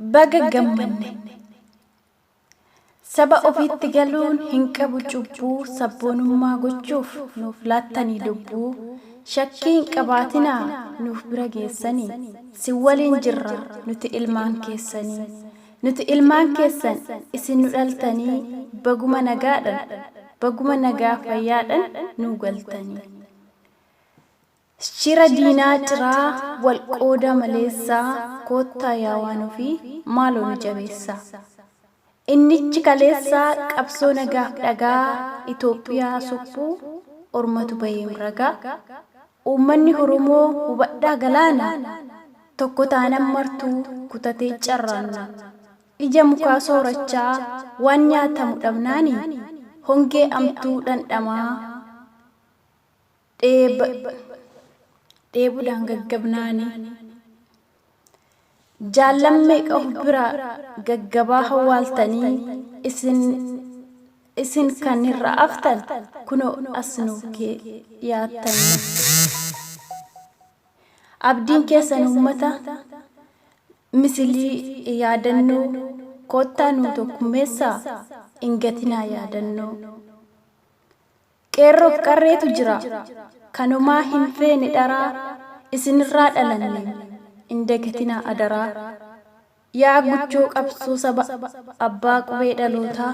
Baga gammanne saba ofiitti galuun hin qabu cubbuu sabboonummaa gochuuf nuuf laattanii lubbuu shakkii hin qabaatinaa nuuf bira geessanii si waliin jirra nuti ilmaan keessanii nuti ilmaan keessan isin nu dhaltanii baguma nagaa fayyaadhan nu galtanii. Shira diinaa ciraa wal qooda maleessaa koottaa yaawaan ofii maaloo nu jabeessaa. Innichi kaleessaa qabsoo nagaaf dhagaa Itoophiyaa suphuu ormatu baheem ragaa. Uummanni Oromoo hubadhaa galaana tokko taanan martuu kutatee carraanna. Ija mukaa soorachaa waan nyaatamu dhabnaani hongee amtuu dhandhamaa dheebuudhaan gaggabnaani. Jaallammee qabu bira gaggabaa hawwaaltanii isin kan irra aftan kunoo asnuu yaattanii. Abdiin keessan uummata misilii yaadannoo koottaa nu tokkummeessaa hin gatinaa yaadannoo. Qeerroof qarreetu jira kanumaa hin feene dharaa isinirraa dhalanne hin dagatinaa adaraa. Yaa guchoo qabsoo saba abbaa qubee dhalootaa.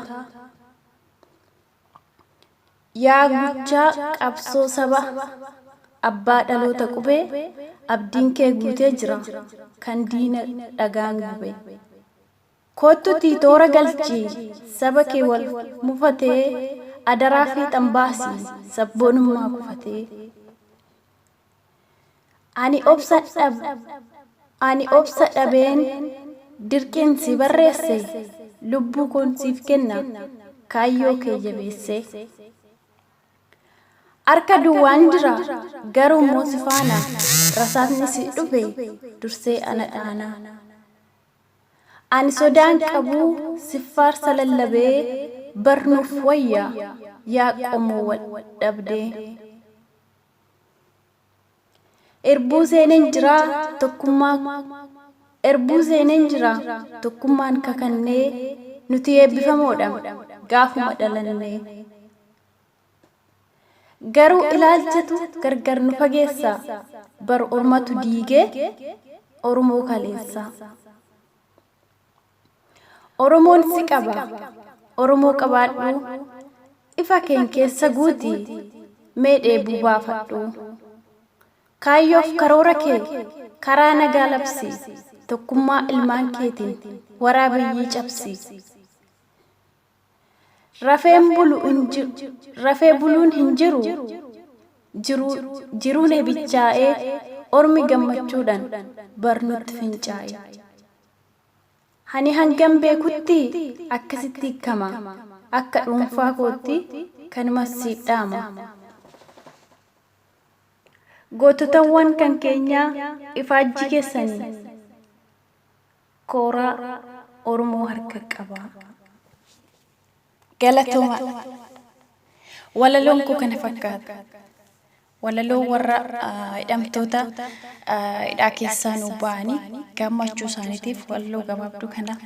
Yaa guchaa qabsoo saba abbaa dhaloota qubee abdiin kee guutee jira kan diina dhagaan gubee. Koottutii toora galchii saba kee wal mufatee adaraa fi xambaasii sabboonummaa kufatee. Ani obsa dhabeen dirqeen si barreesse lubbuu koon siif kenna kaayyoo kee jabeesse. Harka duwwaan jira garuu immoo si faana rasaasni si dhufe dursee ana dhaana. Ani sodaan qabuu si faarsa lallabee barnuuf wayyaa yaa qomoo wal dhabdee. Erbuu seeneen jira tokkummaan kakannee nuti eebbifamoodha gaafuma dhalannee. Garuu ilaalchatu gargar nu fageessa bar ormatu diigee Oromoo kaleessa. Oromoon si qaba Oromoo qabaadhu ifa keen keessa guuti mee dheebuu baafadhu. Kaayyoof karoora kee karaa nagaa labsi tokkummaa ilmaan keetiin waraabiyyii cabsi. Rafee buluun hin jiruun eebichaa'ee ormi gammachuudhaan barnuutti fincaa'e. Hani hangam beekutti akkasitti hiikama akka dhuunfaa kootti kanumas siif dhaama. Goototawwan kan keenyaa ifaajji keessanii kooraa Oromoo harka qaba. Galatooma walaloon koo kana fakkaata. Walaloo warra hidhamtoota hidhaa keessaa nu ba'anii gammachuu isaaniitiif walaloo gabaabduu kana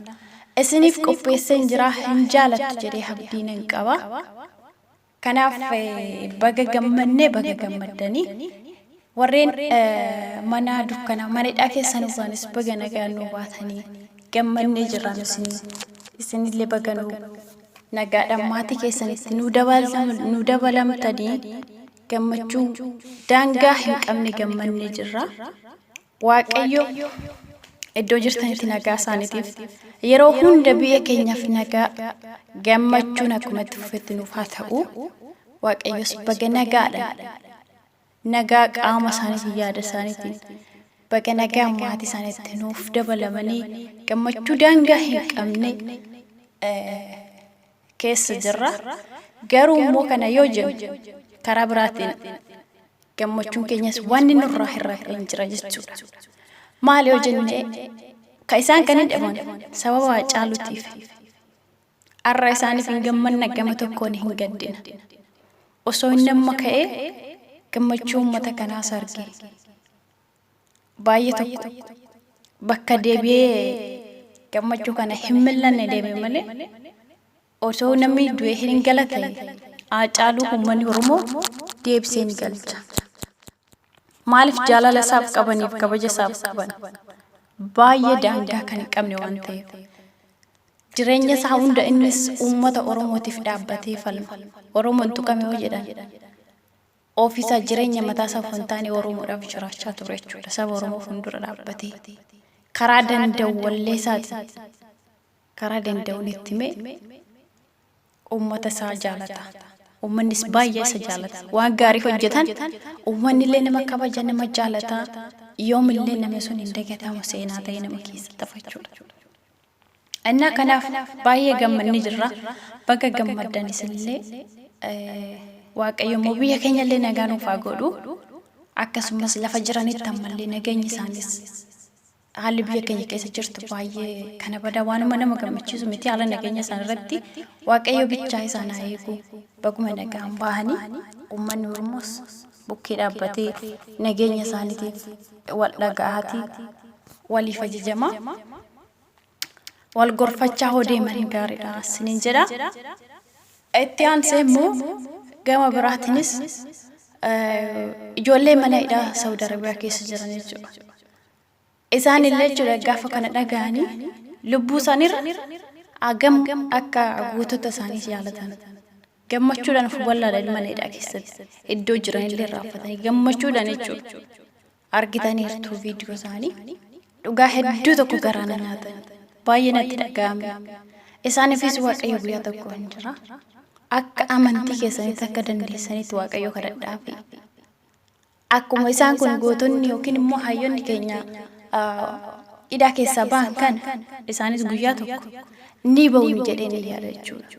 isiniif qopheesseen jira. Hin jaalattu jedhee abdiin hin qaba. Kanaaf baga gammaddanii warreen mana dukkanaa mana hidhaa keessaa nu ba'anis baga nagaan nu baatanii gammannee jirra. Isinillee baga nagaadhaan maatii keessanitti nu dabalamtanii gammachuu daangaa hin qabne gammannee jirra. Waaqayyo iddoo jirtanitti nagaa isaaniitiif yeroo hunda biyya keenyaaf nagaa gammachuun akkuma itti fufetti nuuf haa ta'u. Waaqayyos baga nagaadhaan nagaa qaama isaaniitiin yaada isaaniitiin baga nagaa maatii isaaniitti nuuf dabalamanii gammachuu daangaa hin qabne keessa jirra. Garuu immoo kana yoo jennu karaa biraatiin gammachuun keenyas waan nurraa hin jira jechuudha. Maal yoo jenne ka isaan kan hidhaman sababa caalutiif arra isaaniif hin gammanna gama tokkoon hin gaddina. Osoo hin namma ka'ee gammachuu uummata kanaas arge baay'ee tokko bakka deebi'ee gammachuu kana himmilanne deeme malee osoo namni du'e hin galate Haacaaluu uummanni Oromoo deebisee ni galcha. Maaliif jaalala isaaf qabaniif kabaja isaaf qaban baay'ee daangaa kan hin qabne waan ta'eef jireenya isaa hunda innis uummata Oromootiif dhaabbatee falma. Oromoon tuqame yoo jedhan ofiisaa jireenya mataa isaa fontaanee Oromoodhaaf jiraachaa ture jechuudha. Saba Oromoo fuuldura dhaabbatee karaa danda'u wallee isaati karaa danda'uun itti mee uummata isaa jaalata. Uummannis baay'ee isa jaalata. Waan gaarii hojjetan uummanni illee nama kabaja nama jaalata. Yoomillee nama sun hin dagatamu seenaa ta'e nama keessatti hafachuudha. Innaa kanaaf baay'ee gammanni jirra. Bakka gammaddanis illee Waaqayyo immoo biyya keenya illee nagaa nuuf haa godhu. Akkasumas lafa jiranitti ammallee nageenyi isaanis haalli biyya keenya keessa jirtu baay'ee kana badaa waanuma nama gammachiisu miti. Haala nageenya isaan irratti Waaqayyo bichaa isaan haa eegu. Baguma nagaan bahanii uummanni Oromoos bukkee dhaabbatee nageenya isaaniitiif wal dhaga'aatii waliif ajajamaa wal gorfachaa hoo deeman gaariidha isiniin jedha. Itti aansee immoo gama biraatiinis ijoollee mana hidhaa Saawud Arabiyaa keessa jiran jechuudha. Isaan illee jechuudha gaafa kana dhaga'anii lubbuu isaaniirra hagam akka gootota isaanii jaalatan gammachuudhaan of wallaadhaan mana hidhaa keessatti iddoo jiran illee raaffatanii gammachuudhaan jechuudha. Argitaniirtuu viidiyoo isaanii dhugaa hedduu tokko garaana nyaatan baay'ee natti dhaga'ame. Isaaniifis Waaqayyo guyyaa tokko hin jira. Akka amantii keessanitti akka dandeessanitti Waaqayyo kadhadhaafi. Akkuma isaan kun gootonni yookiin immoo hayyoonni keenya hidhaa keessaa ba'an kana isaanis guyyaa tokko ni ba'u jedhee ni yaada jechuudha.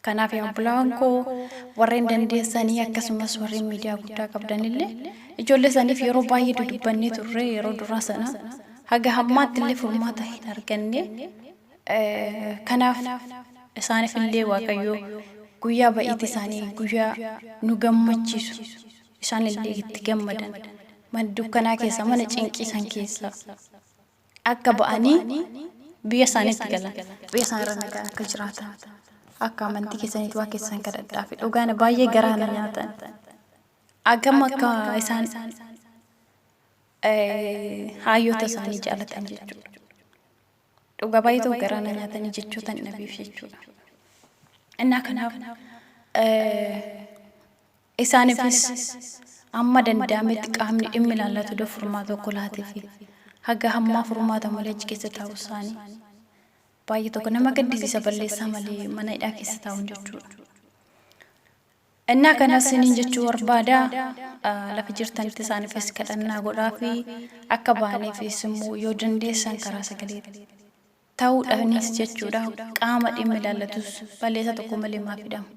Kanaaf obbolaawwan koo warreen dandeessanii akkasumas warreen miidiyaa guddaa qabdanillee ijoollee isaaniif yeroo baay'ee dudubbannee turre yeroo duraa sana haga hammaatti illee furmaata hin arganne. Kanaaf isaaniif illee Waaqayyo guyyaa ba'iitti isaanii guyyaa nu gammachiisu isaan illee itti gammadan mana dukkanaa keessa mana cinqisan keessa akka ba'anii biyya isaaniitti galan biyya isaanirra nagaa akka jiraatan akka amantii keessaniitti waa keessan kadhadhaa fi dhugaan baay'ee garaana nyaatan agam akka isaan hayyoota isaanii jaalatan jechuudha. Dhugaa baay'ee garaana nyaatanii jechootan nabiif jechuudha. Innaa kanaaf isaaniifis amma danda'ametti qaamni dhimmi ilaallatu daf furmaata tokko laatee fi haga hammaa furmaata malee achi keessa taa'u isaanii baay'ee tokko nama gaddisiisa balleessaa malee mana hidhaa keessa taa'uun jechuudha. Innaa kanas siniin jechuu barbaada lafa jirtanitti isaaniifis kadhannaa godhaa fi akka baaniifis immoo yoo dandeessan karaa sagalee ta'uudhaanis jechuudha. Qaama dhimmi ilaallatus balleessa tokko malee maaf hidhamu.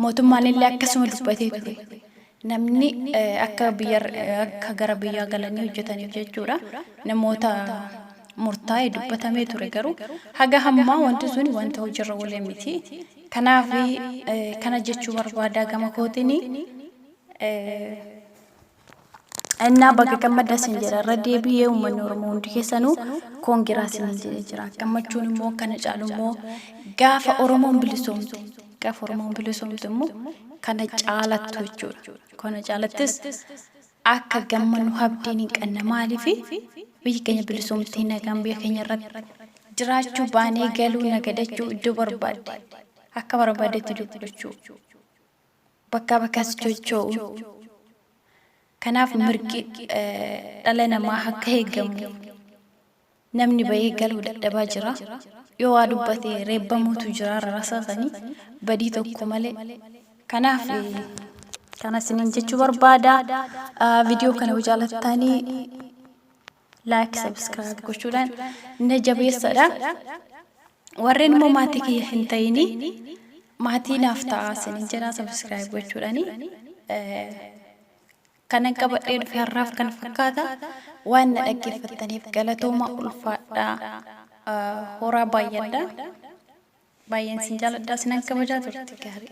Mootummaan illee akkasuma dubbatee ture. Namni akka gara biyyaa galanii hojjetaniif jechuudha. Namoota murtaa'e dubbatamee ture garuu haga hammaa wanti sun wanta hojiirra oolee miti. Kanaaf kana jechuu barbaada gama kootiin. Innaa bakka gammadaa sin jedha irra deebi'ee uummanni Oromoo hundi keessanuu koongiraa sin jedhee jira. Gammachuun immoo kana caalu immoo gaafa Oromoon bilisoomtu immoo kana caalattu jechuudha. Kana caalattis akka gammannu abdiin hin qabne maaliif biyyi keenya bilisoomtee nagaan biyya keenya irratti jiraachuu baanee galuu nagadachuu iddoo barbaadde akka barbaadetti dubbachuu bakka bakkas socho'u. Kanaaf mirgi dhala namaa akka eegamu namni bahee galuu dadhabaa jira. Yoo waa dubbatee reebbamuutu jira rarraasanii badii tokko malee. Kanaaf kana siniin jechuu barbaada. Viidiyoo kana jaalattanii like subscribe gochuudhaan na jabeessadha. Warreen immoo maatii kiyya hin ta'ini maatii naaf ta'a siniin jedha subscribe gochuudhaani. Kanan qabadhee dhufe har'aaf kan fakkaata waan na dhaggeeffattaniif galatooma ulfaadhaa horaa baay'een sin jaaladhaa sinan kabajaa turte gaarii.